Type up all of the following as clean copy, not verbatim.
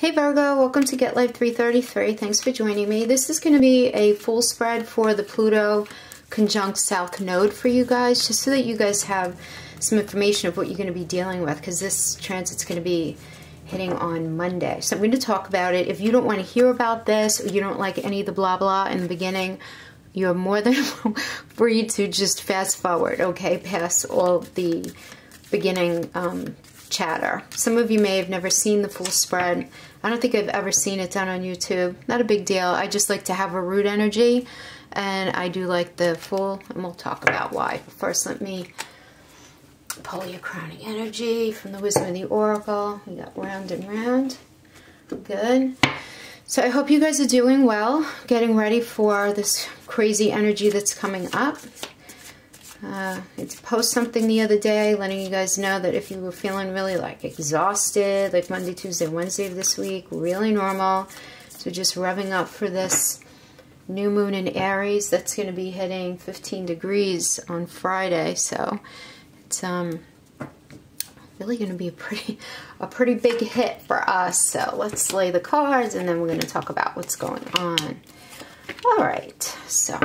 Hey Virgo, welcome to Get Life 333. Thanks for joining me. This is going to be a full spread for the Pluto Conjunct South Node for you guys, just so that you guys have some information of what you're going to be dealing with, because this transit's going to be hitting on Monday. So I'm going to talk about it. If you don't want to hear about this, or you don't like any of the blah blah in the beginning, you're more than free to just fast forward, okay, past all the beginning chatter. Some of you may have never seen the full spread. I don't think I've ever seen it done on YouTube. Not a big deal. I just like to have a root energy, and I do like the full, and we'll talk about why. But first, let me pull your crowning energy from the Wisdom of the Oracle. We got round and round. Good. So I hope you guys are doing well, getting ready for this crazy energy that's coming up. I posted something the other day letting you guys know that if you were feeling really like exhausted, like Monday, Tuesday, Wednesday of this week, really normal. So just revving up for this new moon in Aries that's going to be hitting 15 degrees on Friday. So it's really going to be a pretty big hit for us. So let's lay the cards, and then we're going to talk about what's going on. All right, so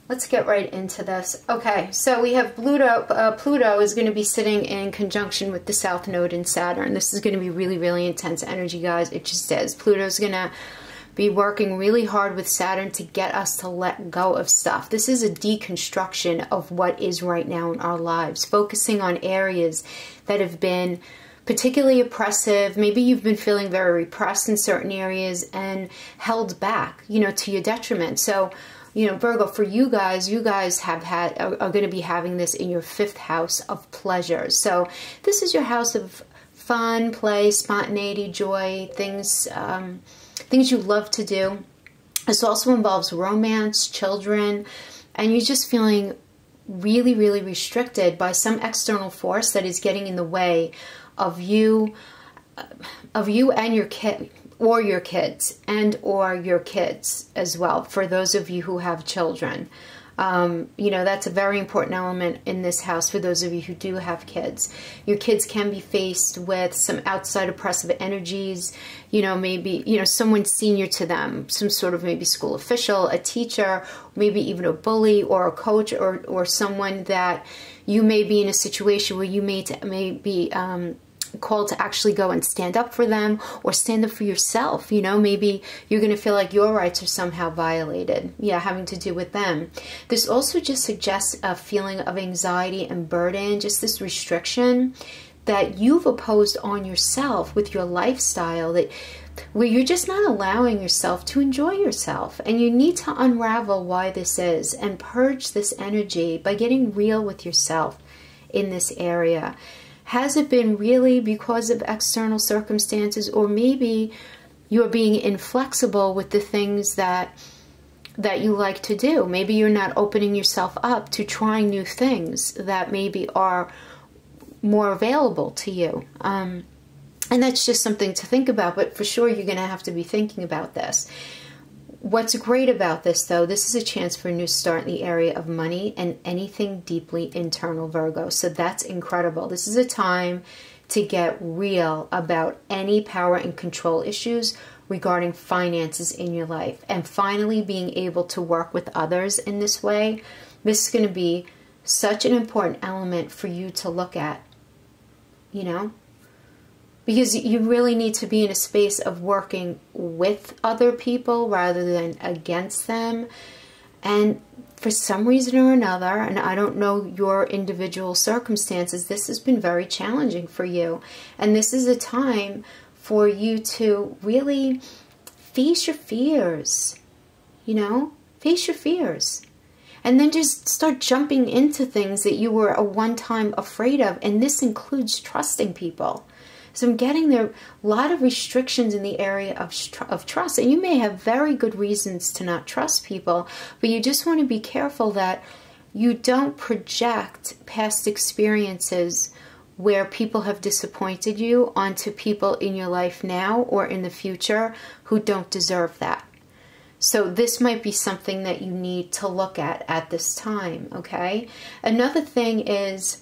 let's get right into this. Okay, so we have Pluto. Pluto is going to be sitting in conjunction with the South Node in Saturn. This is going to be really, really intense energy, guys. It just is. Pluto's going to be working really hard with Saturn to get us to let go of stuff. This is a deconstruction of what is right now in our lives, focusing on areas that have been particularly oppressive. Maybe you've been feeling very repressed in certain areas and held back, you know, to your detriment. So, you know, Virgo, for you guys are going to be having this in your 5th house of pleasure. So this is your house of fun, play, spontaneity, joy, things you love to do. This also involves romance, children, and you're just feeling really, really restricted by some external force that is getting in the way of you and your kid, or your kids, and or your kids as well, for those of you who have children. You know, that's a very important element in this house for those of you who do have kids. Your kids can be faced with some outside oppressive energies, you know, maybe, you know, someone senior to them, some sort of maybe school official, a teacher, maybe even a bully or a coach, or someone that you may be in a situation where you may be called to actually go and stand up for them, or stand up for yourself. You know, maybe you're going to feel like your rights are somehow violated. Yeah, having to do with them. This also just suggests a feeling of anxiety and burden, just this restriction that you've imposed on yourself with your lifestyle, that where you're just not allowing yourself to enjoy yourself. And you need to unravel why this is and purge this energy by getting real with yourself in this area. Has it been really because of external circumstances, or maybe you're being inflexible with the things that you like to do? Maybe you're not opening yourself up to trying new things that maybe are more available to you. And that's just something to think about, but for sure you're going to have to be thinking about this. What's great about this, though, this is a chance for a new start in the area of money and anything deeply internal, Virgo. So that's incredible. This is a time to get real about any power and control issues regarding finances in your life. And finally being able to work with others in this way. This is going to be such an important element for you to look at, you know? Because you really need to be in a space of working with other people rather than against them. And for some reason or another, and I don't know your individual circumstances, this has been very challenging for you. And this is a time for you to really face your fears, you know? Face your fears. And then just start jumping into things that you were at one time afraid of. And this includes trusting people. So I'm getting there a lot of restrictions in the area of trust. And you may have very good reasons to not trust people, but you just want to be careful that you don't project past experiences where people have disappointed you onto people in your life now or in the future who don't deserve that. So this might be something that you need to look at this time, okay? Another thing is,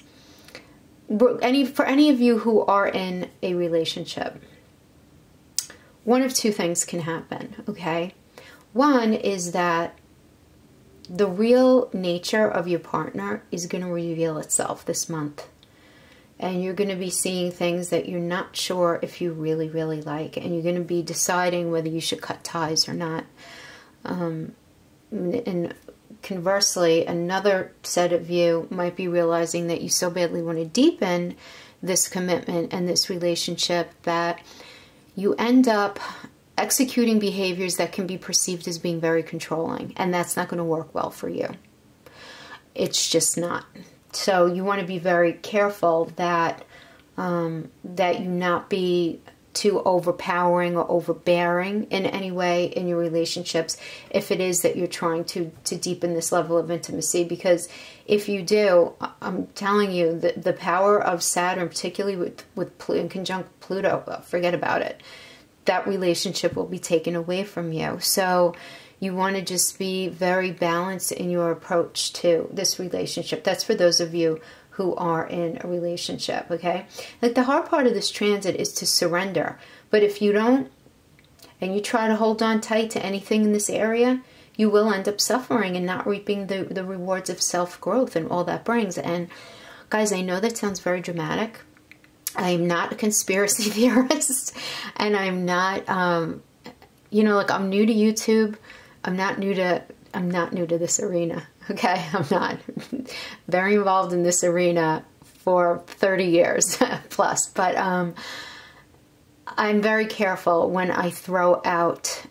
for any of you who are in a relationship, one of two things can happen, okay? One is that the real nature of your partner is going to reveal itself this month. And you're going to be seeing things that you're not sure if you really, really like. And you're going to be deciding whether you should cut ties or not. And conversely, another set of you might be realizing that you so badly want to deepen this commitment and this relationship that you end up executing behaviors that can be perceived as being very controlling, and that's not going to work well for you. It's just not. So you want to be very careful that that you not be too overpowering or overbearing in any way in your relationships if it is that you're trying to deepen this level of intimacy. Because if you do, I'm telling you, the power of Saturn, particularly with Pluto in conjunct Pluto, forget about it. That relationship will be taken away from you. So you want to just be very balanced in your approach to this relationship. That's for those of you who are in a relationship, okay? Like, the hard part of this transit is to surrender. But if you don't, and you try to hold on tight to anything in this area, you will end up suffering and not reaping the rewards of self-growth and all that brings. And guys, I know that sounds very dramatic. I'm not a conspiracy theorist, and I'm not, you know, like, I'm new to YouTube. I'm not new to this arena, okay? I'm not very involved in this arena for 30 years plus, but I'm very careful when I throw out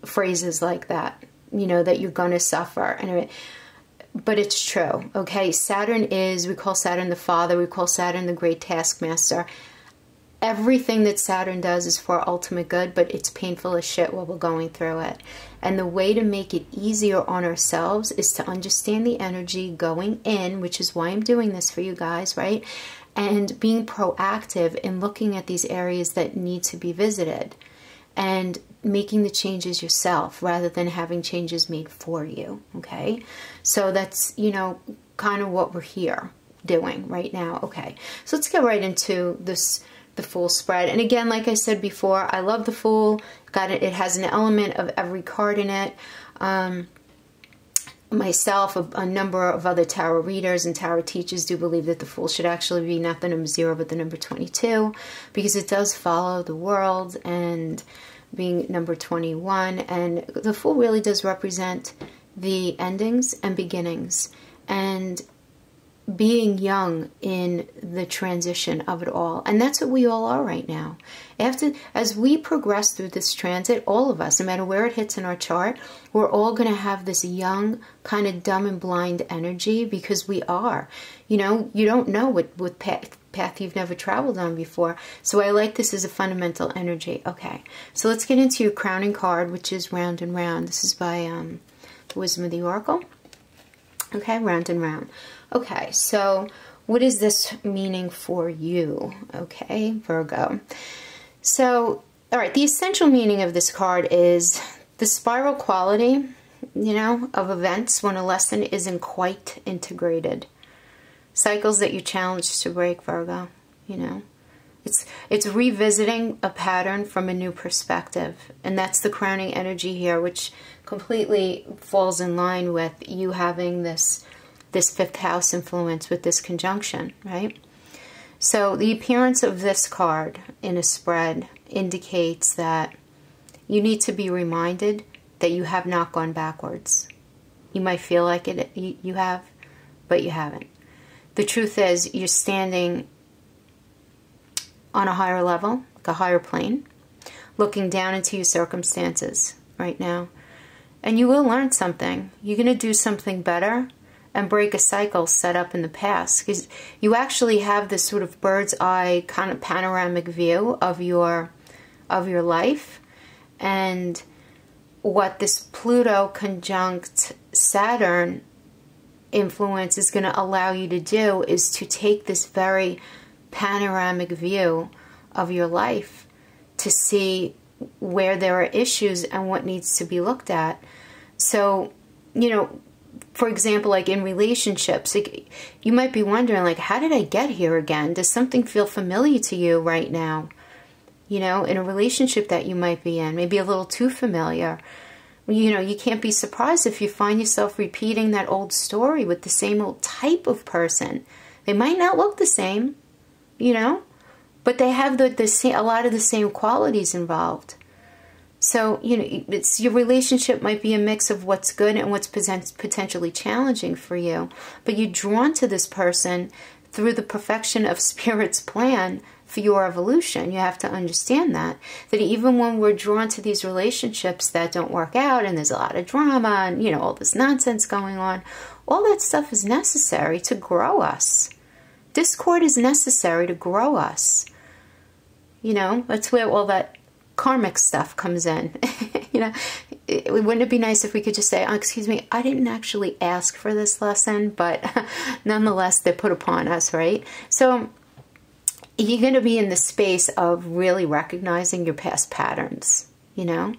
phrases like that, you know, that you're going to suffer. But it's true, okay? Saturn is, we call Saturn the father, we call Saturn the great taskmaster. Everything that Saturn does is for ultimate good, but it's painful as shit while we're going through it. And the way to make it easier on ourselves is to understand the energy going in, which is why I'm doing this for you guys, right? And being proactive in looking at these areas that need to be visited and making the changes yourself rather than having changes made for you, okay? So that's, you know, kind of what we're here doing right now. Okay, so let's get right into this, the Fool spread. And again, like I said before, I love the Fool. Got it. It has an element of every card in it. Myself, a number of other tarot readers and tarot teachers do believe that the Fool should actually be not the number 0, but the number 22, because it does follow the world, and being number 21. And the Fool really does represent the endings and beginnings, and being young in the transition of it all. And that's what we all are right now. As we progress through this transit, all of us, no matter where it hits in our chart, we're all going to have this young, kind of dumb and blind energy, because we are. You know, you don't know what path you've never traveled on before. So I like this as a fundamental energy. Okay, so let's get into your crowning card, which is Round and Round. This is by the Wisdom of the Oracle. Okay, Round and Round. Okay, so what is this meaning for you? Okay, Virgo. So, all right, the essential meaning of this card is the spiral quality, you know, of events when a lesson isn't quite integrated. Cycles that you're challenged to break, Virgo, you know. It's revisiting a pattern from a new perspective. And that's the crowning energy here, which completely falls in line with you having this fifth house influence with this conjunction, right? So the appearance of this card in a spread indicates that you need to be reminded that you have not gone backwards. You might feel like you have, but you haven't. The truth is, you're standing on a higher level, like a higher plane, looking down into your circumstances right now. And you will learn something. You're going to do something better and break a cycle set up in the past, because you actually have this sort of bird's eye kind of panoramic view of your life. And what this Pluto conjunct Saturn influence is going to allow you to do is to take this very panoramic view of your life to see where there are issues and what needs to be looked at. So, you know, for example, like in relationships, like, you might be wondering, like, how did I get here again? Does something feel familiar to you right now? you know, in a relationship that you might be in, maybe a little too familiar. You know, you can't be surprised if you find yourself repeating that old story with the same old type of person. They might not look the same, you know, but they have a lot of the same qualities involved. So, you know, your relationship might be a mix of what's good and what's potentially challenging for you. But you're drawn to this person through the perfection of Spirit's plan for your evolution. You have to understand that even when we're drawn to these relationships that don't work out and there's a lot of drama and, you know, all this nonsense going on, all that stuff is necessary to grow us. Discord is necessary to grow us. You know, that's where all that karmic stuff comes in. You know, wouldn't it be nice if we could just say, oh, excuse me, I didn't actually ask for this lesson, but nonetheless, they're put upon us, right? So you're going to be in the space of really recognizing your past patterns, you know?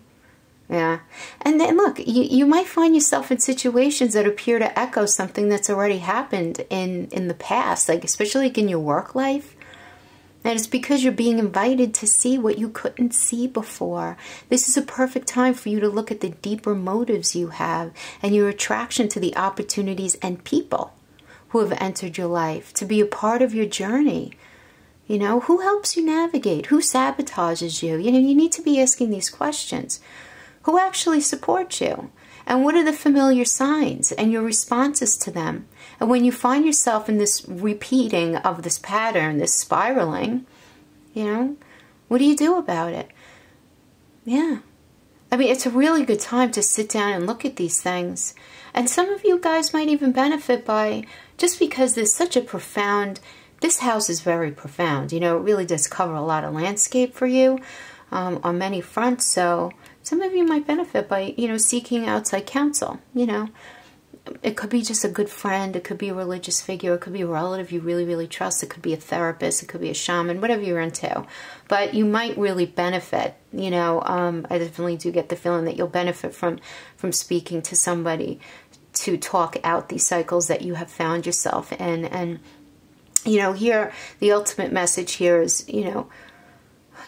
Yeah. And then look, you might find yourself in situations that appear to echo something that's already happened in the past, like especially like in your work life. And it's because you're being invited to see what you couldn't see before. This is a perfect time for you to look at the deeper motives you have and your attraction to the opportunities and people who have entered your life to be a part of your journey. You know, who helps you navigate? Who sabotages you? You know, you need to be asking these questions. Who actually supports you? And what are the familiar signs and your responses to them? And when you find yourself in this repeating of this pattern, this spiraling, you know, what do you do about it? Yeah. I mean, it's a really good time to sit down and look at these things. And some of you guys might even benefit by, just because there's such a profound, this house is very profound. You know, it really does cover a lot of landscape for you on many fronts. So some of you might benefit by, you know, seeking outside counsel, you know. It could be just a good friend. It could be a religious figure. It could be a relative you really, really trust. It could be a therapist. It could be a shaman, whatever you're into. But you might really benefit, you know. I definitely do get the feeling that you'll benefit from speaking to somebody to talk out these cycles that you have found yourself in. And, you know, here, the ultimate message here is, you know,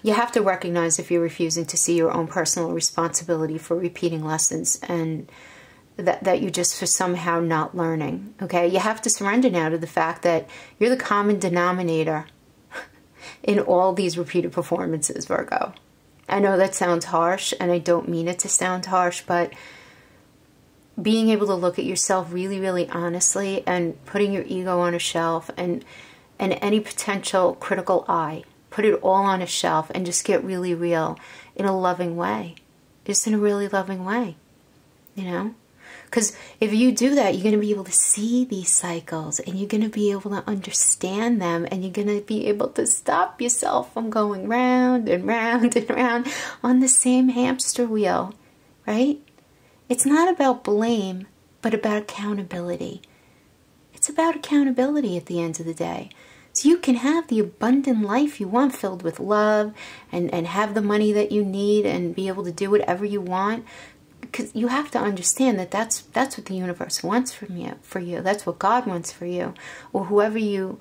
you have to recognize if you're refusing to see your own personal responsibility for repeating lessons and that you're just for somehow not learning, okay? You have to surrender now to the fact that you're the common denominator in all these repeated performances, Virgo. I know that sounds harsh, and I don't mean it to sound harsh, but being able to look at yourself really, really honestly and putting your ego on a shelf and any potential critical eye, put it all on a shelf and just get really real in a loving way. Just in a really loving way, you know? Because if you do that, you're going to be able to see these cycles and you're going to be able to understand them and you're going to be able to stop yourself from going round and round and round on the same hamster wheel, right? It's not about blame, but about accountability. It's about accountability at the end of the day. So you can have the abundant life you want filled with love and have the money that you need and be able to do whatever you want. Because you have to understand that that's what the universe wants from you. That's what God wants for you, or whoever you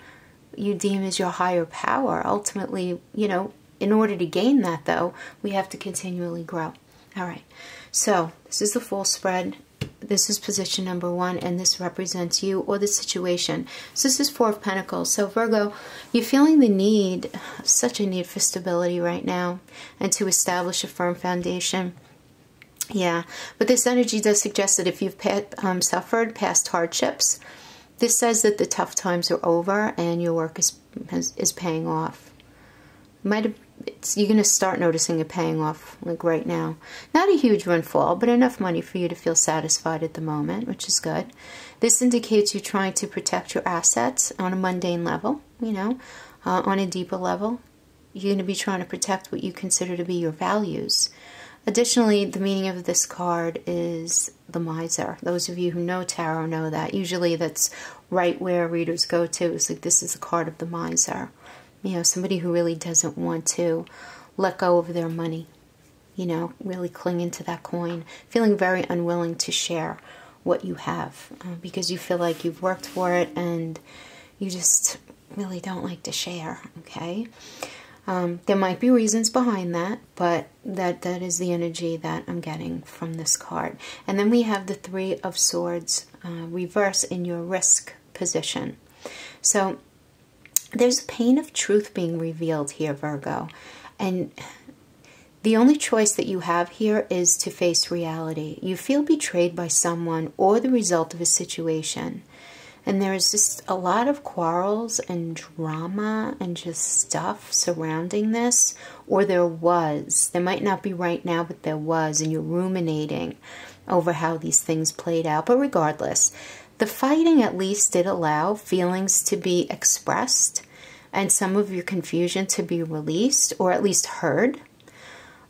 deem as your higher power. Ultimately, you know, in order to gain that, though, we have to continually grow. All right. So this is the full spread. This is position number 1, and this represents you or the situation. So this is 4 of Pentacles. So Virgo, you're feeling the need, such a need for stability right now, and to establish a firm foundation. Yeah, but this energy does suggest that if you've suffered past hardships, this says that the tough times are over and your work is paying off. You're going to start noticing it paying off like right now. Not a huge windfall, but enough money for you to feel satisfied at the moment, which is good. This indicates you're trying to protect your assets on a mundane level, you know, on a deeper level. You're going to be trying to protect what you consider to be your values. Additionally, the meaning of this card is the miser. Those of you who know tarot know that. Usually that's right where readers go to. It's like this is the card of the miser. You know, somebody who really doesn't want to let go of their money. You know, really clinging to that coin. Feeling very unwilling to share what you have. Because you feel like you've worked for it and you just really don't like to share. Okay? There might be reasons behind that, but that is the energy that I'm getting from this card. And then we have the Three of Swords reverse in your risk position. So there's a pain of truth being revealed here, Virgo. And the only choice that you have here is to face reality. You feel betrayed by someone or the result of a situation. And there's just a lot of quarrels and drama and just stuff surrounding this. Or there was. There might not be right now, but there was. And you're ruminating over how these things played out. But regardless, the fighting at least did allow feelings to be expressed and some of your confusion to be released or at least heard.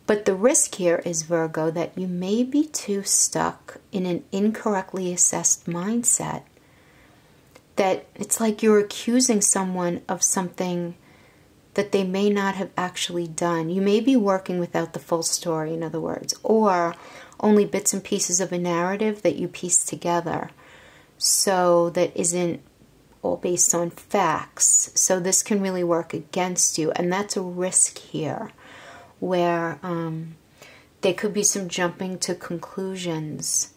But the risk here is, Virgo, that you may be too stuck in an incorrectly assessed mindset. That it's like you're accusing someone of something that they may not have actually done. You may be working without the full story, in other words, or only bits and pieces of a narrative that you piece together. So that isn't all based on facts. So this can really work against you. And that's a risk here, where there could be some jumping to conclusions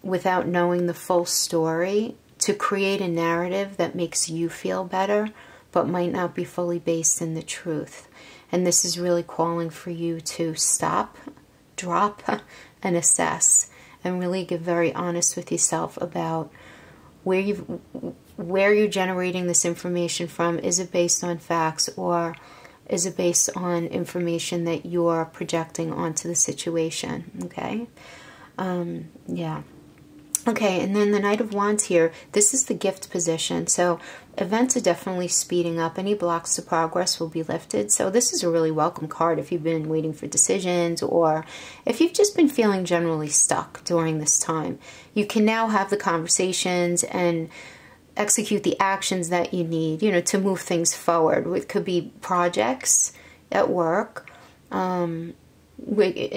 without knowing the full story to create a narrative that makes you feel better, but might not be fully based in the truth. And this is really calling for you to stop, drop, and assess, and really get very honest with yourself about where you're generating this information from. Is it based on facts, or is it based on information that you're projecting onto the situation? Okay. Yeah. Okay, and then the Knight of Wands here, this is the gift position. So events are definitely speeding up. Any blocks to progress will be lifted. So this is a really welcome card if you've been waiting for decisions, or if you've just been feeling generally stuck during this time. You can now have the conversations and execute the actions that you need, you know, to move things forward. It could be projects at work, an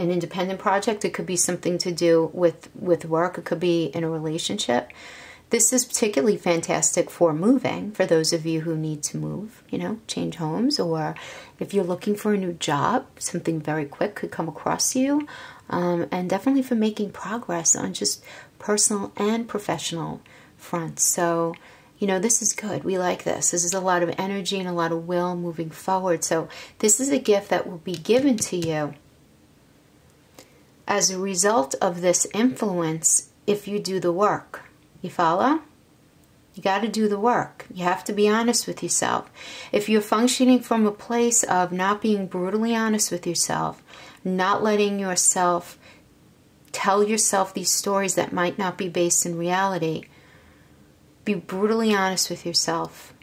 independent project. It could be something to do with work. It could be in a relationship. This is particularly fantastic for moving, for those of you who need to move, you know, change homes, or if you're looking for a new job, something very quick could come across you, and definitely for making progress on just personal and professional fronts. So, you know, this is good. We like this. This is a lot of energy and a lot of will moving forward. So this is a gift that will be given to you as a result of this influence if you do the work. You follow? You got to do the work. You have to be honest with yourself. If you're functioning from a place of not being brutally honest with yourself, not letting yourself tell yourself these stories that might not be based in reality, be brutally honest with yourself.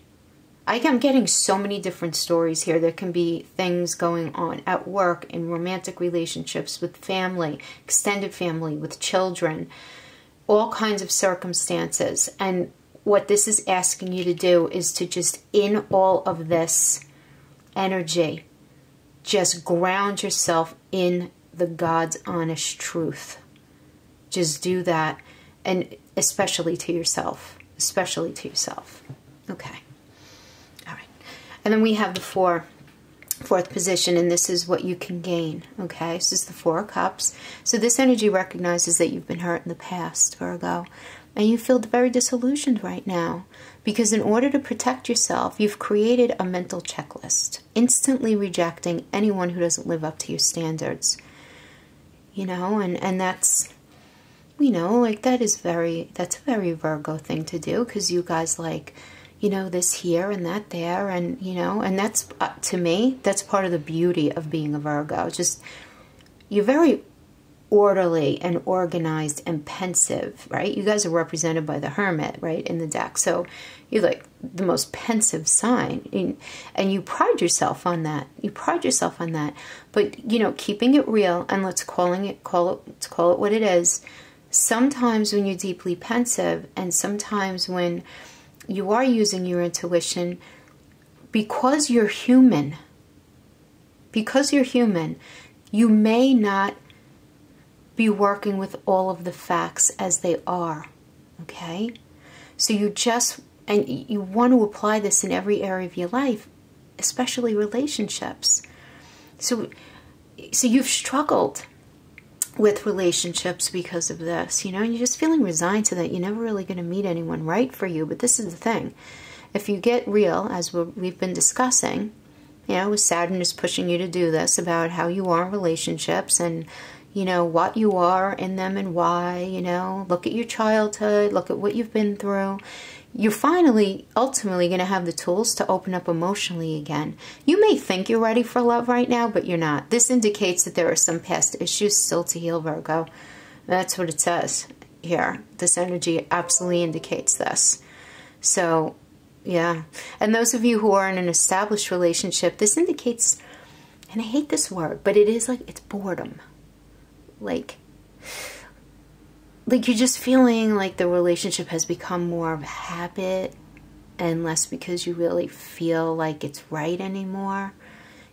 I'm getting so many different stories here. There can be things going on at work, in romantic relationships, with family, extended family, with children, all kinds of circumstances. And what this is asking you to do is to just, in all of this energy, just ground yourself in the God's honest truth. Just do that, and especially to yourself. Especially to yourself. Okay. All right. And then we have the fourth position, and this is what you can gain. Okay. This is the Four of Cups. So this energy recognizes that you've been hurt in the past, Virgo, and you feel very disillusioned right now because in order to protect yourself, you've created a mental checklist, instantly rejecting anyone who doesn't live up to your standards. You know, and that's, you know, like that's a very Virgo thing to do, because you guys like, you know, this here and that there, and, you know, and that's, to me, that's part of the beauty of being a Virgo. Just, you're very orderly and organized and pensive, right? You guys are represented by the Hermit, right, in the deck. So you're like the most pensive sign, and you pride yourself on that. You pride yourself on that. But, you know, keeping it real, and let's call it what it is. Sometimes when you're deeply pensive, and sometimes when you are using your intuition, because you're human, you may not be working with all of the facts as they are, okay? So you just, and you want to apply this in every area of your life, especially relationships. So you've struggled with relationships because of this, you know, and you're just feeling resigned to that. You're never really going to meet anyone right for you. But this is the thing. If you get real, as we've been discussing, you know, Saturn is pushing you to do this about how you are in relationships and, you know, what you are in them and why, you know, look at your childhood, look at what you've been through. You're finally, ultimately going to have the tools to open up emotionally again. You may think you're ready for love right now, but you're not. This indicates that there are some past issues still to heal, Virgo. That's what it says here. This energy absolutely indicates this. So, yeah. And those of you who are in an established relationship, this indicates, and I hate this word, but it is like, it's boredom. Like you're just feeling like the relationship has become more of a habit and less because you really feel like it's right anymore.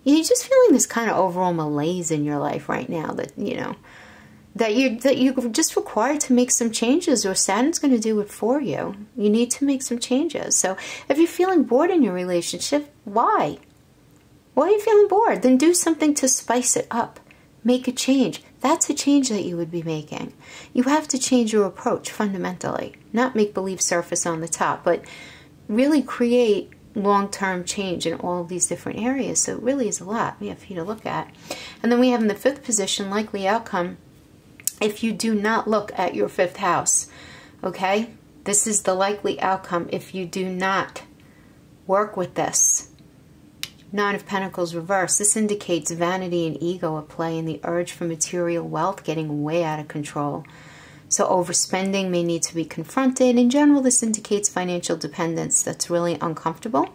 You're just feeling this kind of overall malaise in your life right now that, you know, that you're just required to make some changes, or Saturn's going to do it for you. You need to make some changes. So if you're feeling bored in your relationship, why? Why are you feeling bored? Then do something to spice it up. Make a change. That's a change that you would be making. You have to change your approach fundamentally. Not make believe surface on the top, but really create long-term change in all of these different areas. So it really is a lot we have for you to look at. And then we have in the 5th position, likely outcome, if you do not look at your 5th house. Okay? This is the likely outcome if you do not work with this. 9 of Pentacles reversed. This indicates vanity and ego at play and the urge for material wealth getting way out of control. So overspending may need to be confronted. In general, this indicates financial dependence that's really uncomfortable,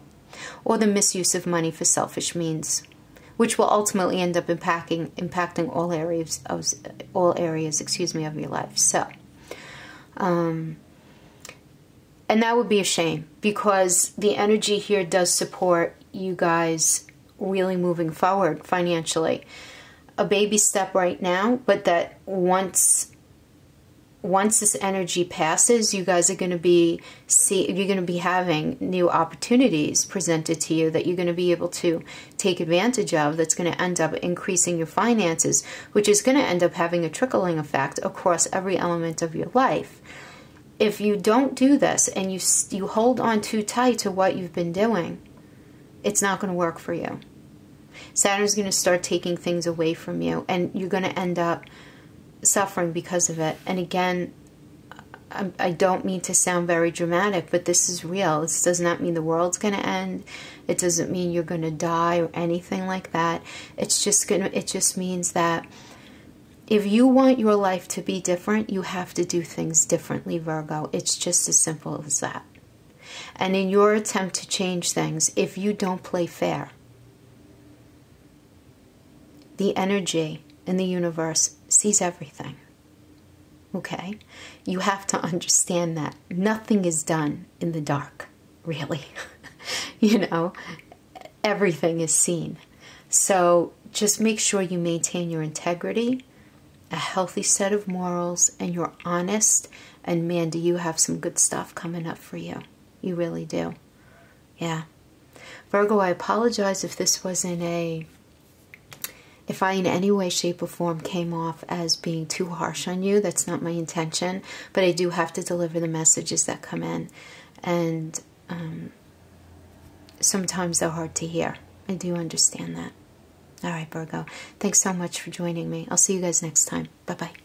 or the misuse of money for selfish means, which will ultimately end up impacting all areas of your life. So, and that would be a shame, because the energy here does support you guys really moving forward financially. A baby step right now, but that once this energy passes, you guys are going to be having new opportunities presented to you that you're going to be able to take advantage of, that's going to end up increasing your finances, which is going to end up having a trickling effect across every element of your life. If you don't do this and you hold on too tight to what you've been doing, it's not going to work for you. Saturn's going to start taking things away from you, and you're going to end up suffering because of it. And again, I don't mean to sound very dramatic, but this is real. This does not mean the world's going to end. It doesn't mean you're going to die or anything like that. It just means that if you want your life to be different, you have to do things differently, Virgo. It's just as simple as that. And in your attempt to change things, if you don't play fair, the energy in the universe sees everything. Okay? You have to understand that nothing is done in the dark, really. You know, everything is seen. So just make sure you maintain your integrity, a healthy set of morals, and you're honest. And man, do you have some good stuff coming up for you. You really do. Yeah. Virgo, I apologize if this wasn't if I in any way, shape, or form came off as being too harsh on you. That's not my intention. But I do have to deliver the messages that come in. And sometimes they're hard to hear. I do understand that. All right, Virgo. Thanks so much for joining me. I'll see you guys next time. Bye-bye.